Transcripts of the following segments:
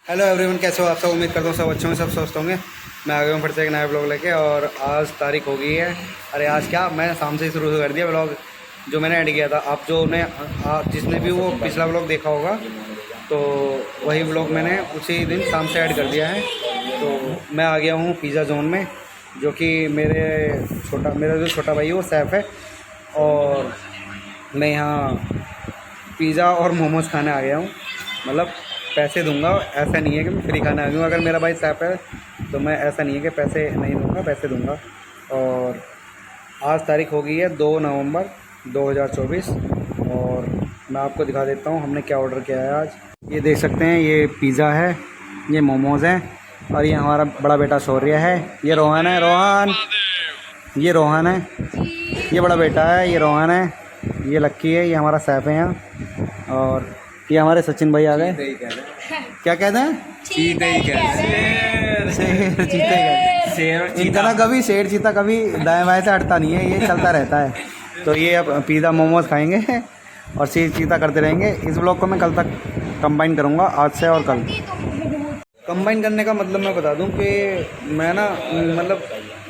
Hello everyone, कैसे हो आप सब। उम्मीद करता हूँ सब अच्छे होंगे, सब स्वस्थ होंगे। मैं आ गया हूँ फिर से एक नया ब्लॉग लेके। और आज तारीख हो गई है। अरे आज क्या, मैं शाम से ही शुरू कर दिया ब्लॉग जो मैंने ऐड किया था। आप जो ने जिसने भी वो पिछला ब्लॉग देखा होगा तो वही ब्लॉग मैंने उसी दिन शाम से ऐड कर दिया है। तो मैं आ गया हूँ पिज़्ज़ा जोन में, जो कि मेरा जो छोटा भाई है वो सैफ़ है। और मैं यहाँ पिज़्ज़ा और मोमोज़ खाने आ गया हूँ। मतलब पैसे दूंगा, ऐसा नहीं है कि मैं फ्री खाने आ गया हूँ। अगर मेरा भाई सैफ है तो मैं ऐसा नहीं है कि पैसे नहीं दूंगा, पैसे दूंगा। और आज तारीख हो गई है 2 नवंबर 2024। और मैं आपको दिखा देता हूँ हमने क्या ऑर्डर किया है आज। ये देख सकते हैं, ये पिज़्ज़ा है, ये मोमोज़ हैं, और ये हमारा बड़ा बेटा शौर्य है। ये रोहन है, रोहन, ये रोहन है, ये बड़ा बेटा है, ये रोहन है, ये लक्की है, ये हमारा सैफ है यहाँ। और ये हमारे सचिन भाई आ गए। क्या कहते हैं? चीते ही कहते शेर चीते कहते हैं। इनका ना कभी शेर चीता कभी दाएं बाएं से हटता नहीं है, ये चलता रहता है। तो ये अब पिज़्ज़ा मोमोज खाएंगे और शेर चीता करते रहेंगे। इस ब्लॉग को मैं कल तक कंबाइन करूँगा, आज से और कल। कंबाइन करने का मतलब मैं बता दूं कि मैं ना मतलब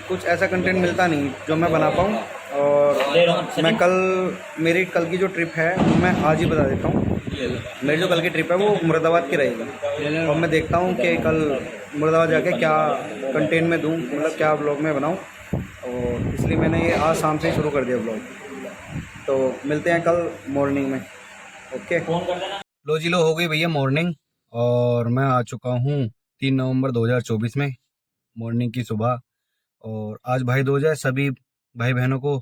कुछ ऐसा कंटेंट मिलता नहीं जो मैं बना पाऊँ। और मैं मेरी कल की जो ट्रिप है वो मैं आज ही बता देता हूँ। मेरी जो कल की ट्रिप है वो मुरादाबाद की रहेगी। और मैं देखता हूँ कि कल मुरादाबाद जाके क्या कंटेंट में दूँ, मतलब क्या ब्लॉग में बनाऊँ। और इसलिए मैंने ये आज शाम से ही शुरू कर दिया ब्लॉग। तो मिलते हैं कल मॉर्निंग में। ओके, लो जी, लो हो गई भैया मॉर्निंग। और मैं आ चुका हूँ 3 नवंबर 2024 में, मॉर्निंग की सुबह। और आज भाई दूज है, सभी भाई बहनों को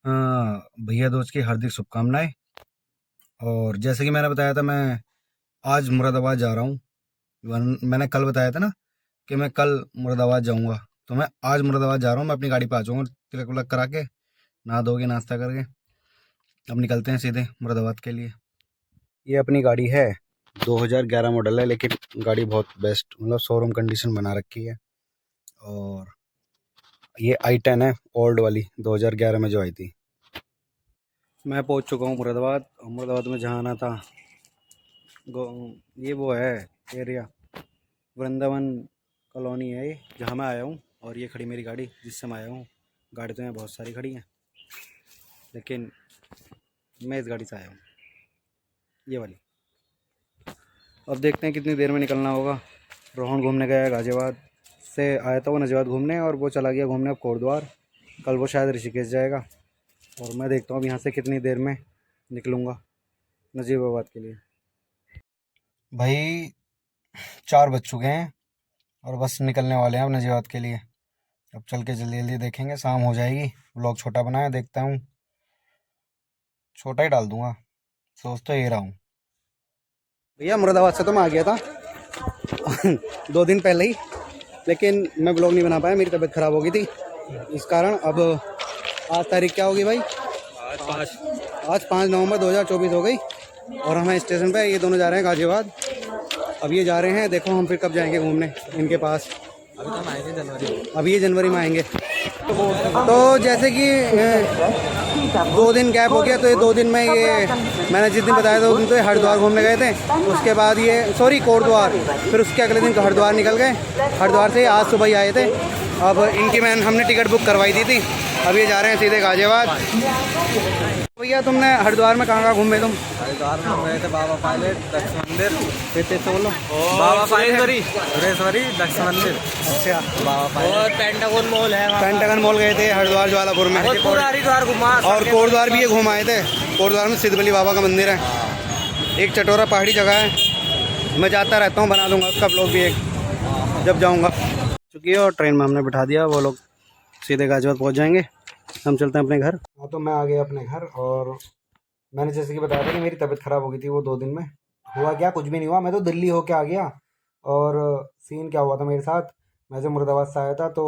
भैया दूज की हार्दिक शुभकामनाएं। और जैसे कि मैंने बताया था, मैं आज मुरादाबाद जा रहा हूँ। मैंने कल बताया था ना कि मैं कल मुरादाबाद जाऊँगा, तो मैं आज मुरादाबाद जा रहा हूँ। मैं अपनी गाड़ी पे आ जाऊँगा तिलक विलक करा के, नहा धो के नाश्ता करके। अब निकलते हैं सीधे मुरादाबाद के लिए। ये अपनी गाड़ी है, 2011 मॉडल है, लेकिन गाड़ी बहुत बेस्ट, मतलब शोरूम कंडीशन बना रखी है। और ये i10 है, ओल्ड वाली 2011 में जो आई थी। मैं पहुंच चुका हूँ मुरादाबाद। मुरादाबाद में जहाँ आना था ये वो है एरिया, वृंदावन कॉलोनी है ये, जहाँ मैं आया हूँ। और ये खड़ी मेरी गाड़ी जिससे मैं आया हूँ। गाड़ी तो यहाँ बहुत सारी खड़ी हैं, लेकिन मैं इस गाड़ी से आया हूँ, ये वाली। अब देखते हैं कितनी देर में निकलना होगा। रोहन घूमने गया है, गाज़ियाबाद से आया था वो नज़ियाबाद घूमने, और वो चला गया घूमने अब कोटद्वार। कल वो शायद ऋषिकेश जाएगा। और मैं देखता हूँ अब यहाँ से कितनी देर में निकलूँगा नजीबाबाद के लिए। भाई 4 बज चुके हैं और बस निकलने वाले हैं अब नजीबाबाद के लिए। अब चल के जल्दी जल्दी देखेंगे, शाम हो जाएगी। व्लॉग छोटा बनाया, देखता हूँ छोटा ही डाल दूंगा, सोच तो ये रहा हूँ। भैया मुरादाबाद से तो मैं आ गया था 2 दिन पहले ही, लेकिन मैं ब्लॉग नहीं बना पाया, मेरी तबीयत ख़राब हो गई थी इस कारण। अब आज तारीख क्या होगी भाई? आज 5 नवंबर 2024 हो गई। और हम हैं स्टेशन पे, ये दोनों जा रहे हैं गाज़ियाबाद। अब ये जा रहे हैं, देखो हम फिर कब जाएंगे घूमने इनके पास। अभी तो हम आएंगे जनवरी, अभी ये जनवरी में आएंगे। तो जैसे कि 2 दिन गैप हो गया, तो ये 2 दिन में ये मैंने जिस दिन बताया था उस दिन तो ये हरिद्वार घूमने गए थे। उसके बाद ये कोटद्वार, फिर उसके अगले दिन हरिद्वार निकल गए। हरिद्वार से आज सुबह ही आए थे। अब इनकी हमने टिकट बुक करवाई दी थी। अब ये जा रहे हैं सीधे गाज़ियाबाद। भैया तुमने हरिद्वार में कहाँ घूमे तुम? हरिद्वार में हम गए थे बाबा पायलट, दक्ष मंदिर, फिर से बोलो। बाबा पायलेश्वरी, धुरेश्वरी, दक्ष मंदिर। अच्छा, बाबा पायलट और पेंटागन मॉल है। पेंटागन मॉल गए थे हरिद्वार ज्वालापुर में। पूरा हरिद्वार घुमा और कोटद्वार भी ये घुमाए थे। कोटद्वार में सिद्ध बली बाबा का मंदिर है, एक चटोरा पहाड़ी जगह है। मैं जाता रहता हूँ, बना दूंगा उसका ब्लॉग भी एक जब जाऊँगा। चुकी है और ट्रेन में हमने बिठा दिया, वो लोग सीधे गाज़ियाबाद पहुँच जाएंगे। हम चलते हैं अपने घर। हाँ, तो मैं आ गया अपने घर। और मैंने जैसे कि बताया था कि मेरी तबीयत ख़राब हो गई थी वो 2 दिन में। हुआ क्या, कुछ भी नहीं हुआ, मैं तो दिल्ली होके आ गया। और सीन क्या हुआ था मेरे साथ, मैं जब मुरादाबाद से आया था तो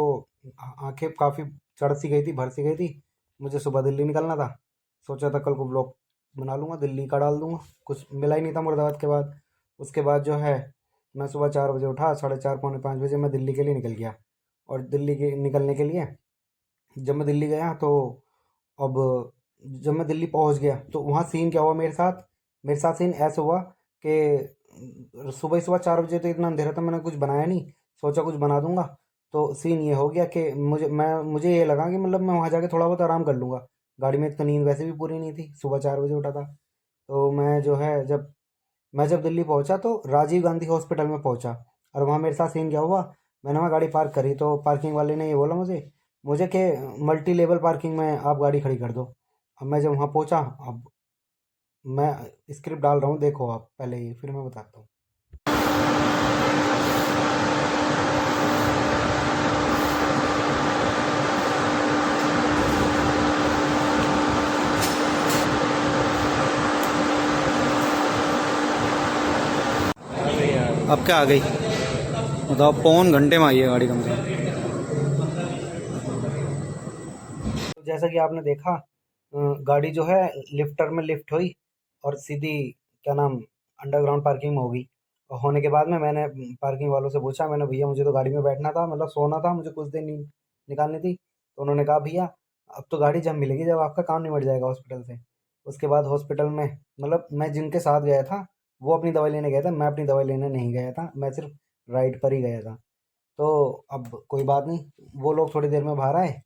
आंखें काफ़ी चढ़ सी गई थी, भर सी गई थी। मुझे सुबह दिल्ली निकलना था, सोचा था कल को ब्लॉग बना लूँगा, दिल्ली का डाल दूँगा। कुछ मिला ही नहीं था मुरादाबाद के बाद। उसके बाद जो है, मैं सुबह 4 बजे उठा, 4:30 पौने 5 बजे मैं दिल्ली के लिए निकल गया। और दिल्ली के निकलने के लिए जब मैं दिल्ली गया तो अब जब मैं दिल्ली पहुंच गया तो वहाँ सीन क्या हुआ मेरे साथ सीन ऐसा हुआ कि सुबह सुबह 4 बजे तो इतना अंधेरा था, मैंने कुछ बनाया नहीं, सोचा कुछ बना दूंगा। तो सीन ये हो गया कि मुझे ये लगा कि मतलब मैं वहाँ जाके थोड़ा बहुत आराम कर लूँगा। गाड़ी में तो नींद वैसे भी पूरी नहीं थी, सुबह 4 बजे उठा था। तो मैं जो है जब दिल्ली पहुंचा तो राजीव गांधी हॉस्पिटल में पहुंचा। और वहाँ मेरे साथ सीन क्या हुआ, मैंने वहाँ गाड़ी पार्क करी तो पार्किंग वाले ने ये बोला मुझे कि मल्टी लेवल पार्किंग में आप गाड़ी खड़ी कर दो। अब मैं जब वहाँ पहुंचा, अब मैं स्क्रिप्ट डाल रहा हूँ, देखो आप पहले ही, फिर मैं बताता हूँ। अब क्या आ गई बताओ, पौन घंटे में आई है गाड़ी कम से कम। तो जैसा कि आपने देखा, गाड़ी जो है लिफ्टर में लिफ्ट हुई और सीधी क्या नाम अंडरग्राउंड पार्किंग में होगी। और होने के बाद में मैंने पार्किंग वालों से पूछा, मैंने भैया मुझे तो गाड़ी में बैठना था, मतलब सोना था, मुझे कुछ देर नींद निकालनी थी। तो उन्होंने कहा भैया अब तो गाड़ी जब मिलेगी जब आपका काम निमट जाएगा हॉस्पिटल से। उसके बाद हॉस्पिटल में मतलब मैं जिनके साथ गया था वो अपनी दवाई लेने गया था, मैं अपनी दवाई लेने नहीं गया था, मैं सिर्फ राइड पर ही गया था। तो अब कोई बात नहीं, वो लोग थोड़ी देर में बाहर आए,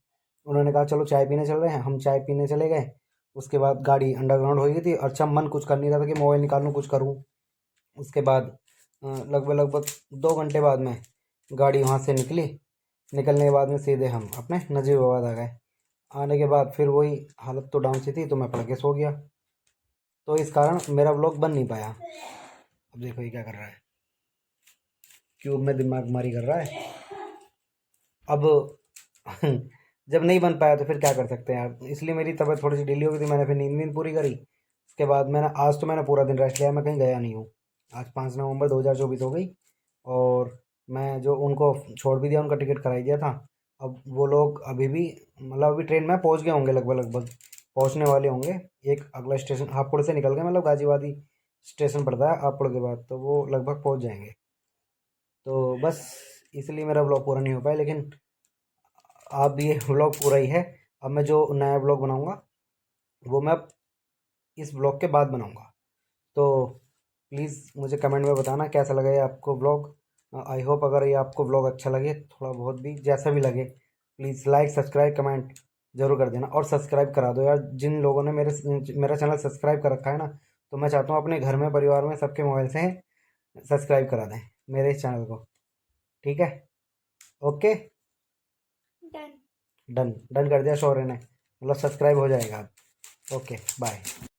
उन्होंने कहा चलो चाय पीने चल रहे हैं, हम चाय पीने चले गए। उसके बाद गाड़ी अंडरग्राउंड हो गई थी, अच्छा मन कुछ कर नहीं रहा था कि मोबाइल निकालूं कुछ करूं। उसके बाद लगभग लगभग 2 घंटे बाद में गाड़ी वहाँ से निकली। निकलने के बाद में सीधे हम अपने नजीबाबाद आ गए। आने के बाद फिर वही हालत तो डाउन सी थी, तो मैं पड़ के सो गया। तो इस कारण मेरा व्लॉग बन नहीं पाया। अब देखो ये क्या कर रहा है, क्यूब में दिमाग मारी कर रहा है। अब जब नहीं बन पाया तो फिर क्या कर सकते हैं यार, इसलिए मेरी तबीयत थोड़ी सी ढीली हो गई थी, मैंने फिर नींद पूरी करी। उसके बाद आज तो मैंने पूरा दिन रेस्ट लिया, मैं कहीं गया नहीं हूँ। आज 5 नवंबर 2024 हो गई और मैं जो उनको छोड़ भी दिया, उनका टिकट कराई दिया था। अब वो लोग अभी भी मतलब अभी ट्रेन में पहुँच गए होंगे, लगभग लगभग पहुँचने वाले होंगे। एक अगला स्टेशन हापुड़ से निकल गए, मतलब गाजीवादी स्टेशन पड़ता है हापुड़ के बाद, तो वो लगभग पहुँच जाएंगे। तो बस इसलिए मेरा ब्लॉग पूरा नहीं हो पाया, लेकिन अब ये व्लॉग पूरा ही है। अब मैं जो नया ब्लॉग बनाऊंगा वो मैं इस ब्लॉग के बाद बनाऊंगा। तो प्लीज़ मुझे कमेंट में बताना कैसा लगा ये आपको ब्लॉग। आई होप अगर ये आपको ब्लॉग अच्छा लगे, थोड़ा बहुत भी जैसा भी लगे, प्लीज़ लाइक सब्सक्राइब कमेंट जरूर कर देना। और सब्सक्राइब करा दो यार, जिन लोगों ने मेरा चैनल सब्सक्राइब कर रखा है ना, तो मैं चाहता हूँ अपने घर में परिवार में सबके मोबाइल से सब्सक्राइब करा दें मेरे इस चैनल को। ठीक है, ओके, डन। डन डन कर दिया शौर्य ने, मतलब सब्सक्राइब हो जाएगा अब। Okay bye.